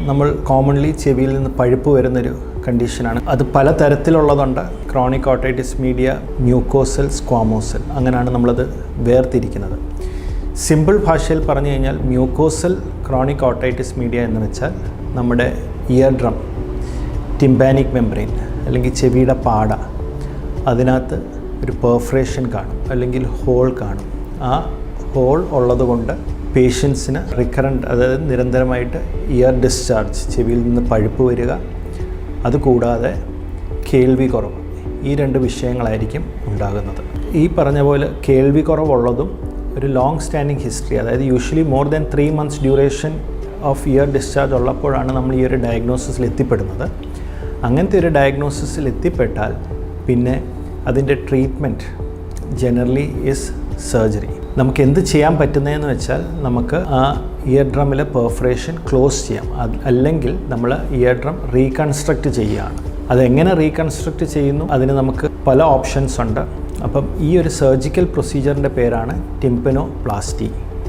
നമ്മൾ കോമൺലി ചെവിയിൽ നിന്ന് പഴുപ്പ് വരുന്നൊരു കണ്ടീഷനാണ്. അത് പല തരത്തിലുള്ളതുണ്ട്. ക്രോണിക് ഓട്ടൈറ്റിസ് മീഡിയ, മ്യൂക്കോസൽ, സ്ക്വാമോസൽ, അങ്ങനെയാണ് നമ്മളത് വേർതിരിക്കുന്നത്. സിമ്പിൾ ഭാഷയിൽ പറഞ്ഞു കഴിഞ്ഞാൽ മ്യൂക്കോസൽ ക്രോണിക് ഓട്ടൈറ്റിസ് മീഡിയ എന്ന് വെച്ചാൽ നമ്മുടെ ഇയർ ഡ്രം, ടിംബാനിക് മെംബ്രെയിൻ അല്ലെങ്കിൽ ചെവിയുടെ പാട, അതിനകത്ത് ഒരു പെർഫറേഷൻ കാണും അല്ലെങ്കിൽ ഹോൾ കാണും. ആ ഹോൾ ഉള്ളതുകൊണ്ട് പേഷ്യൻസിന് റിക്കറൻറ്റ്, അതായത് നിരന്തരമായിട്ട് ഇയർ ഡിസ്ചാർജ്, ചെവിയിൽ നിന്ന് പഴുപ്പ് വരിക, അതുകൂടാതെ കേൾവി കുറവ്, ഈ 2 വിഷയങ്ങളായിരിക്കും ഉണ്ടാകുന്നത്. ഈ പറഞ്ഞ പോലെ കേൾവി കുറവുള്ളതും ഒരു ലോങ് സ്റ്റാൻഡിങ് ഹിസ്റ്ററി, അതായത് usually more than 3 months duration of ear discharge ഉള്ളപ്പോഴാണ് നമ്മൾ ഈ ഒരു ഡയഗ്നോസിസിൽ എത്തിപ്പെടുന്നത്. അങ്ങനത്തെ ഒരു ഡയഗ്നോസിസിൽ എത്തിപ്പെട്ടാൽ പിന്നെ അതിൻ്റെ ട്രീറ്റ്മെൻറ്റ് ജനറലി ഈസ് സർജറി. നമുക്ക് എന്ത് ചെയ്യാൻ പറ്റുന്നതെന്ന് വെച്ചാൽ നമുക്ക് ആ ഇയർ ഡ്രമ്മിലെ പെർഫറേഷൻ ക്ലോസ് ചെയ്യാം, അല്ലെങ്കിൽ നമ്മൾ ഇയർ ഡ്രം റീകൺസ്ട്രക്റ്റ് ചെയ്യുകയാണ്. അതെങ്ങനെ റീകൺസ്ട്രക്റ്റ് ചെയ്യുന്നു, അതിന് നമുക്ക് പല ഓപ്ഷൻസ് ഉണ്ട്. അപ്പം ഈ ഒരു സർജിക്കൽ പ്രൊസീജിയറിൻ്റെ പേരാണ് ടിംപനോപ്ലാസ്റ്റി.